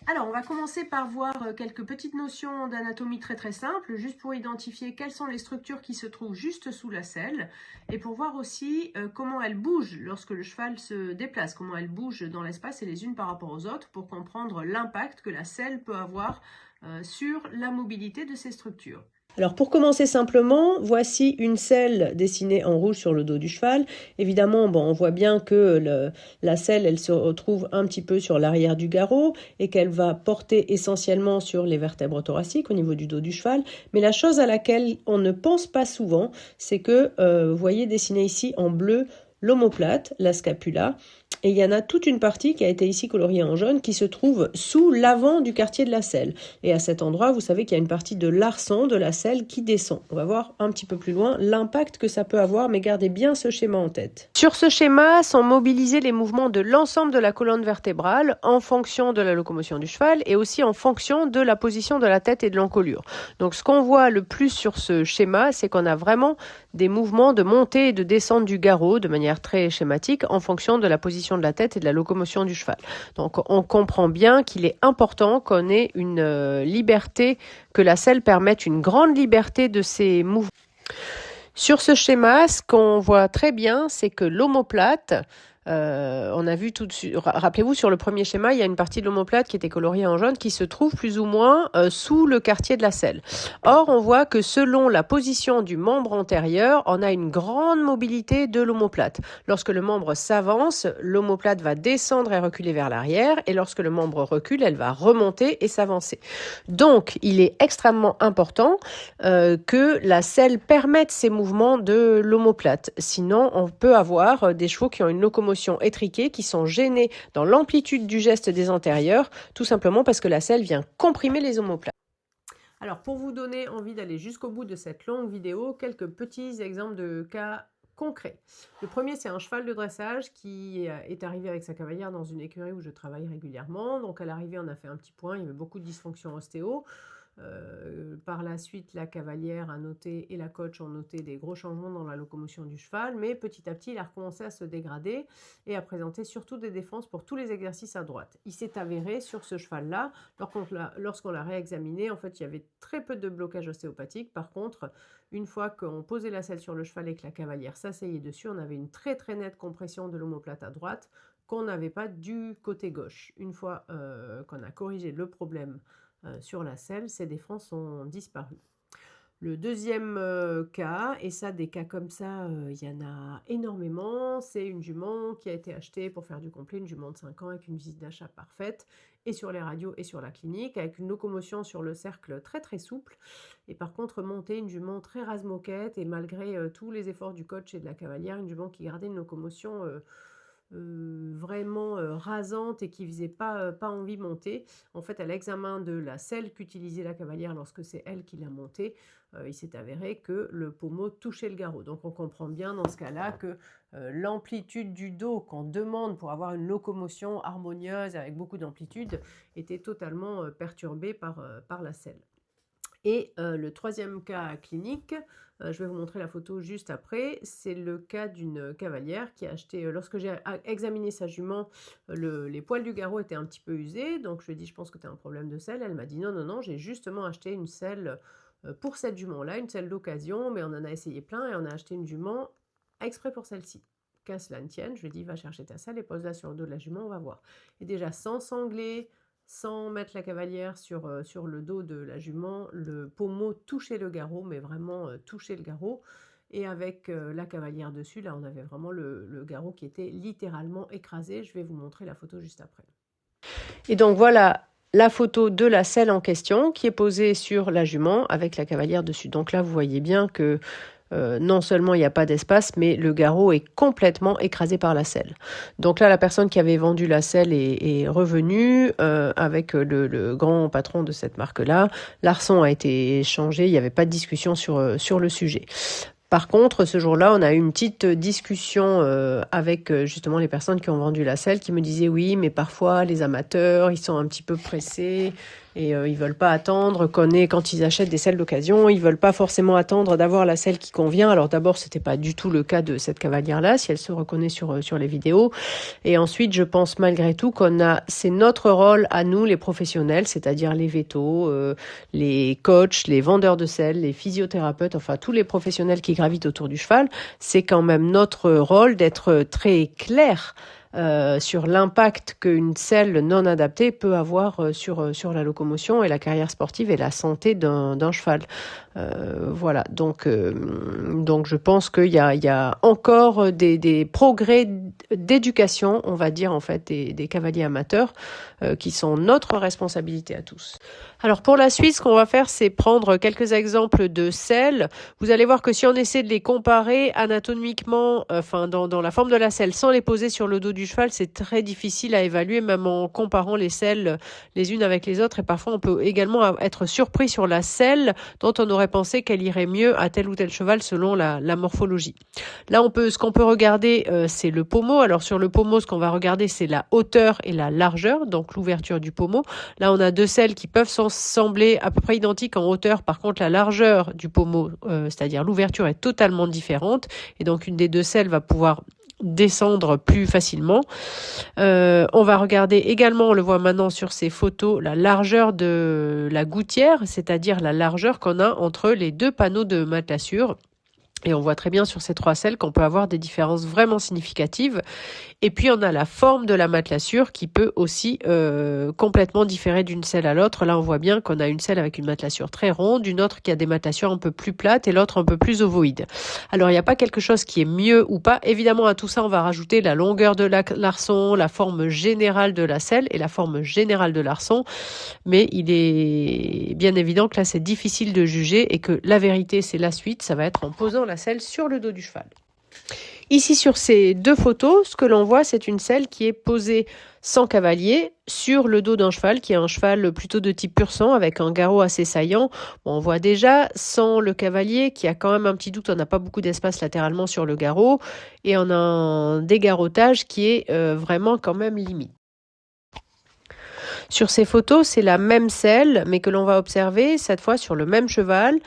Alors, on va commencer par voir quelques petites notions d'anatomie très simples, juste pour identifier quelles sont les structures qui se trouvent juste sous la selle, et pour voir aussi comment elles bougent lorsque le cheval se déplace, comment elles bougent dans l'espace et les unes par rapport aux autres, pour comprendre l'impact que la selle peut avoir sur la mobilité de ces structures. Alors pour commencer simplement, voici une selle dessinée en rouge sur le dos du cheval. Évidemment, on voit bien que la selle, elle se retrouve un petit peu sur l'arrière du garrot et qu'elle va porter essentiellement sur les vertèbres thoraciques au niveau du dos du cheval. Mais la chose à laquelle on ne pense pas souvent, c'est que, vous voyez dessiné ici en bleu, l'omoplate, la scapula, et il y en a toute une partie qui a été ici coloriée en jaune qui se trouve sous l'avant du quartier de la selle. Et à cet endroit, vous savez qu'il y a une partie de l'arçon de la selle qui descend. On va voir un petit peu plus loin l'impact que ça peut avoir, mais gardez bien ce schéma en tête. Sur ce schéma sont mobilisés les mouvements de l'ensemble de la colonne vertébrale en fonction de la locomotion du cheval et aussi en fonction de la position de la tête et de l'encolure. Donc ce qu'on voit le plus sur ce schéma, c'est qu'on a vraiment des mouvements de montée et de descente du garrot de manière très schématique en fonction de la position de la tête et de la locomotion du cheval. Donc on comprend bien qu'il est important qu'on ait une liberté, que la selle permette une grande liberté de ces mouvements. Sur ce schéma, ce qu'on voit très bien, c'est que l'omoplate, on a vu tout de suite, rappelez-vous sur le premier schéma, il y a une partie de l'omoplate qui était coloriée en jaune qui se trouve plus ou moins sous le quartier de la selle. Or, on voit que selon la position du membre antérieur, on a une grande mobilité de l'omoplate. Lorsque le membre s'avance, l'omoplate va descendre et reculer vers l'arrière, et lorsque le membre recule, elle va remonter et s'avancer. Donc, il est extrêmement important que la selle permette ces mouvements de l'omoplate. Sinon, on peut avoir des chevaux qui ont une locomotion étriquée, qui sont gênés dans l'amplitude du geste des antérieurs, tout simplement parce que la selle vient comprimer les omoplates. Alors, pour vous donner envie d'aller jusqu'au bout de cette longue vidéo, quelques petits exemples de cas concrets. Le premier, c'est un cheval de dressage qui est arrivé avec sa cavalière dans une écurie où je travaille régulièrement. Donc, à l'arrivée, on a fait un petit point, il y avait beaucoup de dysfonction ostéo. Par la suite, la cavalière a noté et la coach ont noté des gros changements dans la locomotion du cheval, mais petit à petit, il a recommencé à se dégrader et à présenter surtout des défenses pour tous les exercices à droite. Il s'est avéré sur ce cheval-là, lorsqu'on l'a réexaminé, en fait, il y avait très peu de blocage ostéopathique. Par contre, une fois qu'on posait la selle sur le cheval et que la cavalière s'asseyait dessus, on avait une très nette compression de l'omoplate à droite qu'on n'avait pas du côté gauche. Une fois qu'on a corrigé le problème sur la selle, ces défenses ont disparu. Le deuxième cas, et ça des cas comme ça, il y en a énormément, c'est une jument qui a été achetée pour faire du complet, une jument de 5 ans avec une visite d'achat parfaite, et sur les radios et sur la clinique, avec une locomotion sur le cercle très souple, et par contre montée une jument très rase-moquette, et malgré tous les efforts du coach et de la cavalière, une jument qui gardait une locomotion vraiment rasante et qui faisait pas envie monter. En fait, à l'examen de la selle qu'utilisait la cavalière lorsque c'est elle qui l'a montée, il s'est avéré que le pommeau touchait le garrot. Donc on comprend bien dans ce cas-là que l'amplitude du dos qu'on demande pour avoir une locomotion harmonieuse avec beaucoup d'amplitude était totalement perturbée par la selle. Et le troisième cas clinique, je vais vous montrer la photo juste après, c'est le cas d'une cavalière qui a acheté, lorsque j'ai examiné sa jument, les poils du garrot étaient un petit peu usés, donc je lui ai dit, je pense que tu as un problème de selle. Elle m'a dit, non, j'ai justement acheté une selle pour cette jument-là, une selle d'occasion, mais on en a essayé plein et on a acheté une jument exprès pour celle-ci. Qu'à cela ne tienne, je lui ai dit, va chercher ta selle et pose-la sur le dos de la jument, on va voir. Et déjà, sans sangler, sans mettre la cavalière sur le dos de la jument, le pommeau touchait le garrot, mais vraiment touchait le garrot. Et avec la cavalière dessus, là, on avait vraiment le garrot qui était littéralement écrasé. Je vais vous montrer la photo juste après. Et donc voilà la photo de la selle en question qui est posée sur la jument avec la cavalière dessus. Donc là, vous voyez bien que non seulement il n'y a pas d'espace, mais le garrot est complètement écrasé par la selle. Donc là, la personne qui avait vendu la selle est revenue avec le grand patron de cette marque-là. L'arçon a été changé, il n'y avait pas de discussion sur le sujet. Par contre, ce jour-là, on a eu une petite discussion avec justement les personnes qui ont vendu la selle qui me disaient oui, mais parfois les amateurs, ils sont un petit peu pressés Et ils veulent pas attendre quand ils achètent des selles d'occasion, ils veulent pas forcément attendre d'avoir la selle qui convient. Alors d'abord, c'était pas du tout le cas de cette cavalière-là, si elle se reconnaît sur les vidéos. Et ensuite, je pense malgré tout c'est notre rôle à nous, les professionnels, c'est-à-dire les vétos, les coachs, les vendeurs de selles, les physiothérapeutes, enfin tous les professionnels qui gravitent autour du cheval. C'est quand même notre rôle d'être très clair sur l'impact qu'une selle non adaptée peut avoir sur la locomotion et la carrière sportive et la santé d'un cheval. Voilà, donc je pense qu'il y a encore des progrès d'éducation, on va dire en fait, des cavaliers amateurs qui sont notre responsabilité à tous. Alors pour la suite, ce qu'on va faire, c'est prendre quelques exemples de selles. Vous allez voir que si on essaie de les comparer anatomiquement, dans la forme de la selle, sans les poser sur le dos du cheval, c'est très difficile à évaluer, même en comparant les selles les unes avec les autres. Et parfois, on peut également être surpris sur la selle dont on aurait pensé qu'elle irait mieux à tel ou tel cheval selon la morphologie. Là, ce qu'on peut regarder, c'est le pommeau. Alors sur le pommeau, ce qu'on va regarder, c'est la hauteur et la largeur, donc l'ouverture du pommeau. Là, on a deux selles qui peuvent sembler à peu près identiques en hauteur. Par contre, la largeur du pommeau, c'est-à-dire l'ouverture, est totalement différente. Et donc, une des deux selles va pouvoir descendre plus facilement. On va regarder également, on le voit maintenant sur ces photos, la largeur de la gouttière, c'est-à-dire la largeur qu'on a entre les deux panneaux de matelassure. Et on voit très bien sur ces trois selles qu'on peut avoir des différences vraiment significatives. Et puis, on a la forme de la matelassure qui peut aussi complètement différer d'une selle à l'autre. Là, on voit bien qu'on a une selle avec une matelassure très ronde, une autre qui a des matelassures un peu plus plates et l'autre un peu plus ovoïde. Alors, il n'y a pas quelque chose qui est mieux ou pas. Évidemment, à tout ça, on va rajouter la longueur de l'arçon, la forme générale de la selle et la forme générale de l'arçon. Mais il est bien évident que là, c'est difficile de juger et que la vérité, c'est la suite. Ça va être en posant la selle sur le dos du cheval. Ici, sur ces deux photos, ce que l'on voit, c'est une selle qui est posée sans cavalier sur le dos d'un cheval, qui est un cheval plutôt de type pur sang, avec un garrot assez saillant. Bon, on voit déjà, sans le cavalier, qui a quand même un petit doute, on n'a pas beaucoup d'espace latéralement sur le garrot, et on a un dégarrotage qui est vraiment quand même limite. Sur ces photos, c'est la même selle, mais que l'on va observer, cette fois sur le même cheval,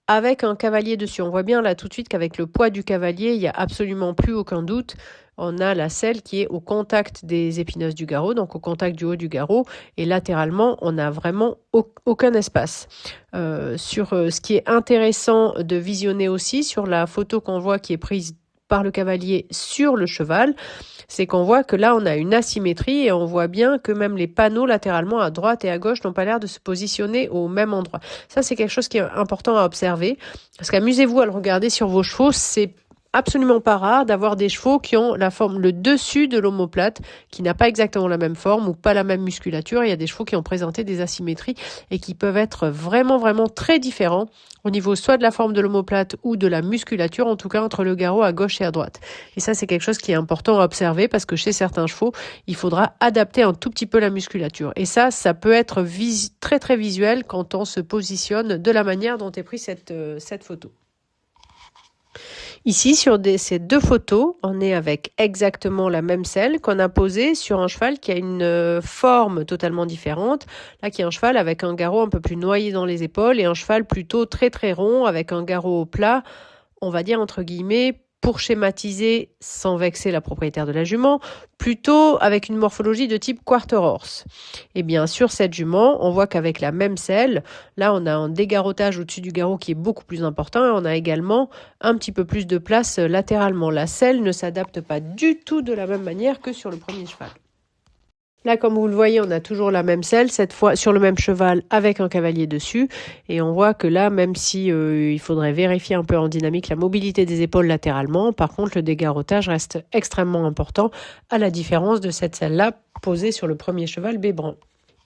avec un cavalier dessus. On voit bien là tout de suite qu'avec le poids du cavalier, il n'y a absolument plus aucun doute. On a la selle qui est au contact des épineuses du garrot, donc au contact du haut du garrot, et latéralement, on n'a vraiment aucun espace. Ce qui est intéressant de visionner aussi, sur la photo qu'on voit qui est prise par le cavalier sur le cheval, c'est qu'on voit que là, on a une asymétrie et on voit bien que même les panneaux latéralement à droite et à gauche n'ont pas l'air de se positionner au même endroit. Ça, c'est quelque chose qui est important à observer, parce qu'amusez-vous à le regarder sur vos chevaux, c'est absolument pas rare d'avoir des chevaux qui ont la forme, le dessus de l'omoplate, qui n'a pas exactement la même forme ou pas la même musculature. Il y a des chevaux qui ont présenté des asymétries et qui peuvent être vraiment, vraiment très différents au niveau soit de la forme de l'omoplate ou de la musculature, en tout cas entre le garrot à gauche et à droite. Et ça, c'est quelque chose qui est important à observer parce que chez certains chevaux, il faudra adapter un tout petit peu la musculature. Et ça peut être très, très visuel quand on se positionne de la manière dont est prise cette photo. Ici, sur ces deux photos, on est avec exactement la même selle qu'on a posée sur un cheval qui a une forme totalement différente. Là, qui est un cheval avec un garrot un peu plus noyé dans les épaules et un cheval plutôt très très rond avec un garrot plat, on va dire entre guillemets, pour schématiser, sans vexer la propriétaire de la jument, plutôt avec une morphologie de type quarter horse. Et bien sur cette jument, on voit qu'avec la même selle, là on a un dégarrotage au-dessus du garrot qui est beaucoup plus important et on a également un petit peu plus de place latéralement. La selle ne s'adapte pas du tout de la même manière que sur le premier cheval. Là, comme vous le voyez, on a toujours la même selle, cette fois sur le même cheval avec un cavalier dessus. Et on voit que là, même si il faudrait vérifier un peu en dynamique la mobilité des épaules latéralement, par contre, le dégarrotage reste extrêmement important, à la différence de cette selle-là posée sur le premier cheval Bébran.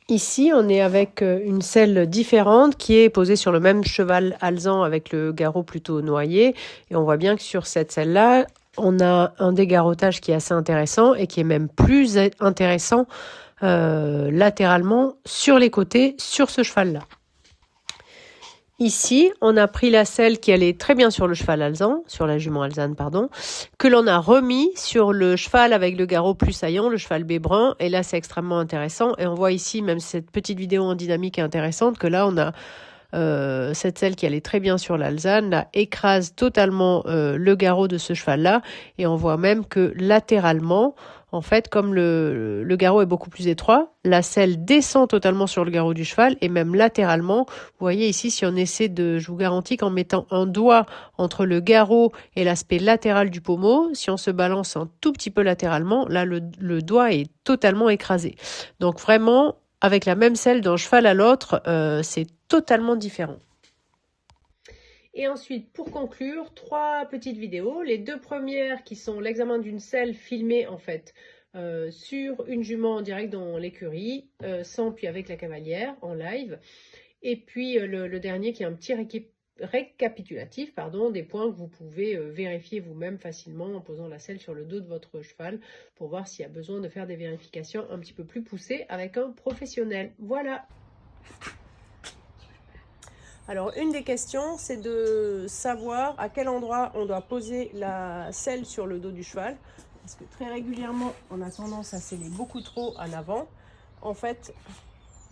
Ici, on est avec une selle différente qui est posée sur le même cheval alezan avec le garrot plutôt noyé. Et on voit bien que sur cette selle-là, on a un dégarrotage qui est assez intéressant et qui est même plus intéressant latéralement sur les côtés sur ce cheval-là. Ici, on a pris la selle qui allait très bien sur le cheval alezan, sur la jument alezane, pardon, que l'on a remis sur le cheval avec le garrot plus saillant, le cheval bai brun. Et là, c'est extrêmement intéressant. Et on voit ici, même cette petite vidéo en dynamique est intéressante, que là, on a cette selle qui allait très bien sur l'alezane, là, écrase totalement le garrot de ce cheval-là. Et on voit même que latéralement, en fait, comme le garrot est beaucoup plus étroit, la selle descend totalement sur le garrot du cheval et même latéralement. Vous voyez ici, si on essaie de, je vous garantis qu'en mettant un doigt entre le garrot et l'aspect latéral du pommeau, si on se balance un tout petit peu latéralement, là, le doigt est totalement écrasé. Donc vraiment, avec la même selle d'un cheval à l'autre, c'est totalement différent. Et ensuite, pour conclure, 3 petites vidéos. Les 2 premières qui sont l'examen d'une selle filmée en fait sur une jument en direct dans l'écurie, sans puis avec la cavalière en live. Et puis le dernier qui est un petit récapitulatif des points que vous pouvez vérifier vous-même facilement en posant la selle sur le dos de votre cheval pour voir s'il y a besoin de faire des vérifications un petit peu plus poussées avec un professionnel. Voilà. Alors, une des questions, c'est de savoir à quel endroit on doit poser la selle sur le dos du cheval. Parce que très régulièrement, on a tendance à sceller beaucoup trop en avant. En fait,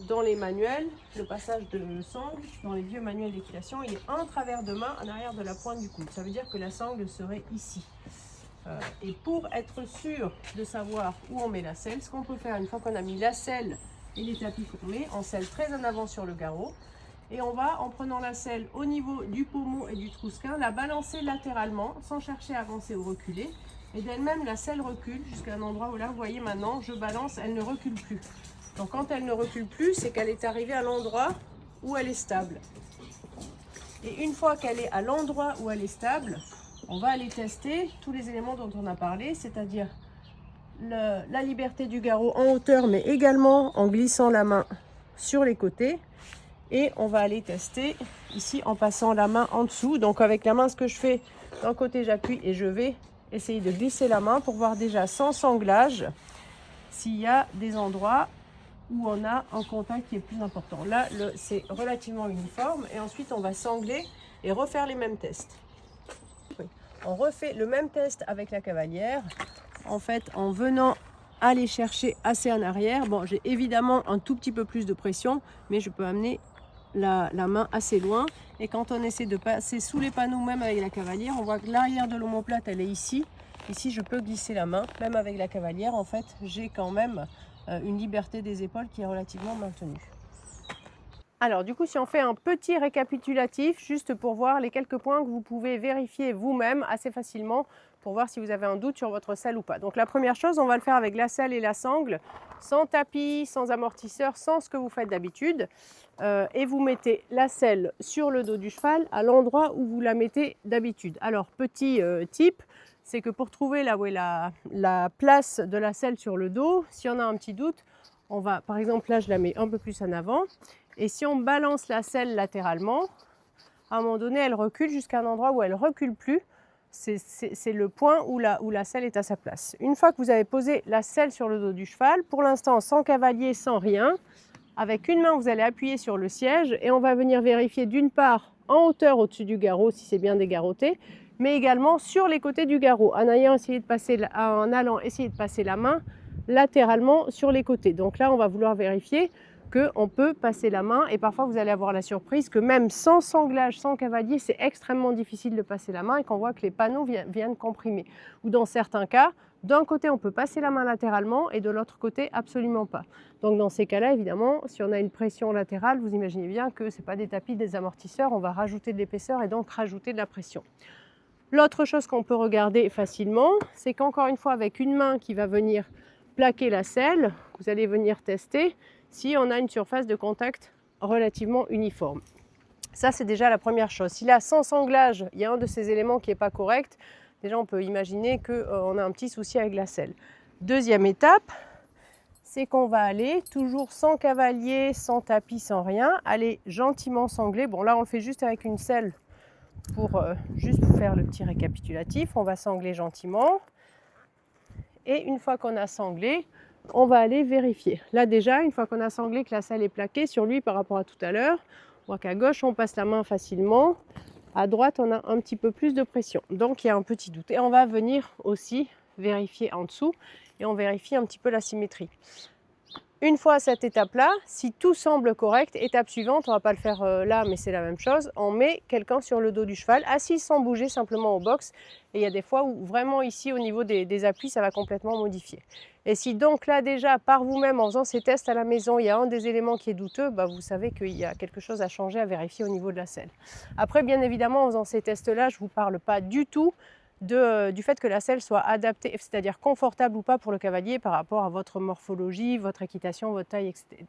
dans les manuels, le passage de sangle, dans les vieux manuels d'équitation, il est en travers de main, en arrière de la pointe du coude. Ça veut dire que la sangle serait ici. Et pour être sûr de savoir où on met la selle, ce qu'on peut faire une fois qu'on a mis la selle et les tapis tournés, on selle très en avant sur le garrot. Et on va, en prenant la selle au niveau du pommeau et du trousquin, la balancer latéralement, sans chercher à avancer ou reculer. Et d'elle-même, la selle recule jusqu'à un endroit où là, vous voyez maintenant, je balance, elle ne recule plus. Donc quand elle ne recule plus, c'est qu'elle est arrivée à l'endroit où elle est stable. Et une fois qu'elle est à l'endroit où elle est stable, on va aller tester tous les éléments dont on a parlé, c'est-à-dire la liberté du garrot en hauteur, mais également en glissant la main sur les côtés. Et on va aller tester ici en passant la main en dessous. Donc avec la main, ce que je fais, d'un côté j'appuie et je vais essayer de glisser la main pour voir déjà sans sanglage s'il y a des endroits où on a un contact qui est plus important. Là, c'est relativement uniforme et ensuite on va sangler et refaire les mêmes tests. On refait le même test avec la cavalière, en fait en venant aller chercher assez en arrière. Bon, j'ai évidemment un tout petit peu plus de pression, mais je peux amener la main assez loin. Et quand on essaie de passer sous les panneaux, même avec la cavalière, on voit que l'arrière de l'omoplate, elle est ici. Ici, je peux glisser la main, même avec la cavalière. En fait, j'ai quand même une liberté des épaules qui est relativement maintenue. Alors du coup, si on fait un petit récapitulatif, juste pour voir les quelques points que vous pouvez vérifier vous-même assez facilement pour voir si vous avez un doute sur votre selle ou pas. Donc la première chose, on va le faire avec la selle et la sangle, sans tapis, sans amortisseur, sans ce que vous faites d'habitude. Et vous mettez la selle sur le dos du cheval à l'endroit où vous la mettez d'habitude. Alors petit tip, c'est que pour trouver là où est la place de la selle sur le dos, si on a un petit doute, on va, par exemple là je la mets un peu plus en avant. Et si on balance la selle latéralement, à un moment donné, elle recule jusqu'à un endroit où elle ne recule plus. C'est le point où la selle est à sa place. Une fois que vous avez posé la selle sur le dos du cheval, pour l'instant sans cavalier, sans rien, avec une main, vous allez appuyer sur le siège et on va venir vérifier d'une part en hauteur au-dessus du garrot, si c'est bien dégarroté, mais également sur les côtés du garrot, en allant essayer de passer la main latéralement sur les côtés. Donc là, on va vouloir vérifier qu'on peut passer la main et parfois vous allez avoir la surprise que même sans sanglage, sans cavalier, c'est extrêmement difficile de passer la main et qu'on voit que les panneaux viennent comprimer. Ou dans certains cas, d'un côté on peut passer la main latéralement et de l'autre côté absolument pas. Donc dans ces cas-là, évidemment, si on a une pression latérale, vous imaginez bien que ce n'est pas des tapis, des amortisseurs, on va rajouter de l'épaisseur et donc rajouter de la pression. L'autre chose qu'on peut regarder facilement, c'est qu'encore une fois avec une main qui va venir plaquer la selle, vous allez venir tester si on a une surface de contact relativement uniforme. Ça, c'est déjà la première chose. Si là, sans sanglage, il y a un de ces éléments qui n'est pas correct, déjà on peut imaginer qu'on a un petit souci avec la selle. Deuxième étape, c'est qu'on va aller, toujours sans cavalier, sans tapis, sans rien, aller gentiment sangler. Bon là, on le fait juste avec une selle pour juste faire le petit récapitulatif. On va sangler gentiment. Et une fois qu'on a sanglé, on va aller vérifier. Là déjà, une fois qu'on a sanglé que la selle est plaquée sur lui par rapport à tout à l'heure, On voit qu'à gauche, on passe la main facilement. À droite, on a un petit peu plus de pression. Donc, il y a un petit doute. Et on va venir aussi vérifier en dessous et on vérifie un petit peu la symétrie. Une fois à cette étape-là, si tout semble correct, étape suivante, on ne va pas le faire là, mais c'est la même chose, on met quelqu'un sur le dos du cheval, assis sans bouger, simplement au box. Et il y a des fois où vraiment ici, au niveau des appuis, ça va complètement modifier. Et si donc là déjà, par vous-même, en faisant ces tests à la maison, il y a un des éléments qui est douteux, bah, vous savez qu'il y a quelque chose à changer, à vérifier au niveau de la selle. Après, bien évidemment, en faisant ces tests-là, je ne vous parle pas du tout du fait que la selle soit adaptée, c'est-à-dire confortable ou pas pour le cavalier par rapport à votre morphologie, votre équitation,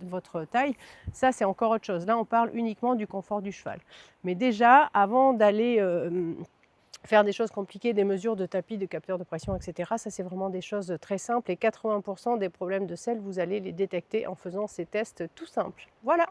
votre taille. Ça, c'est encore autre chose. Là, on parle uniquement du confort du cheval. Mais déjà, avant d'aller faire des choses compliquées, des mesures de tapis, de capteurs de pression, etc., ça, c'est vraiment des choses très simples. Et 80% des problèmes de selle, vous allez les détecter en faisant ces tests tout simples. Voilà.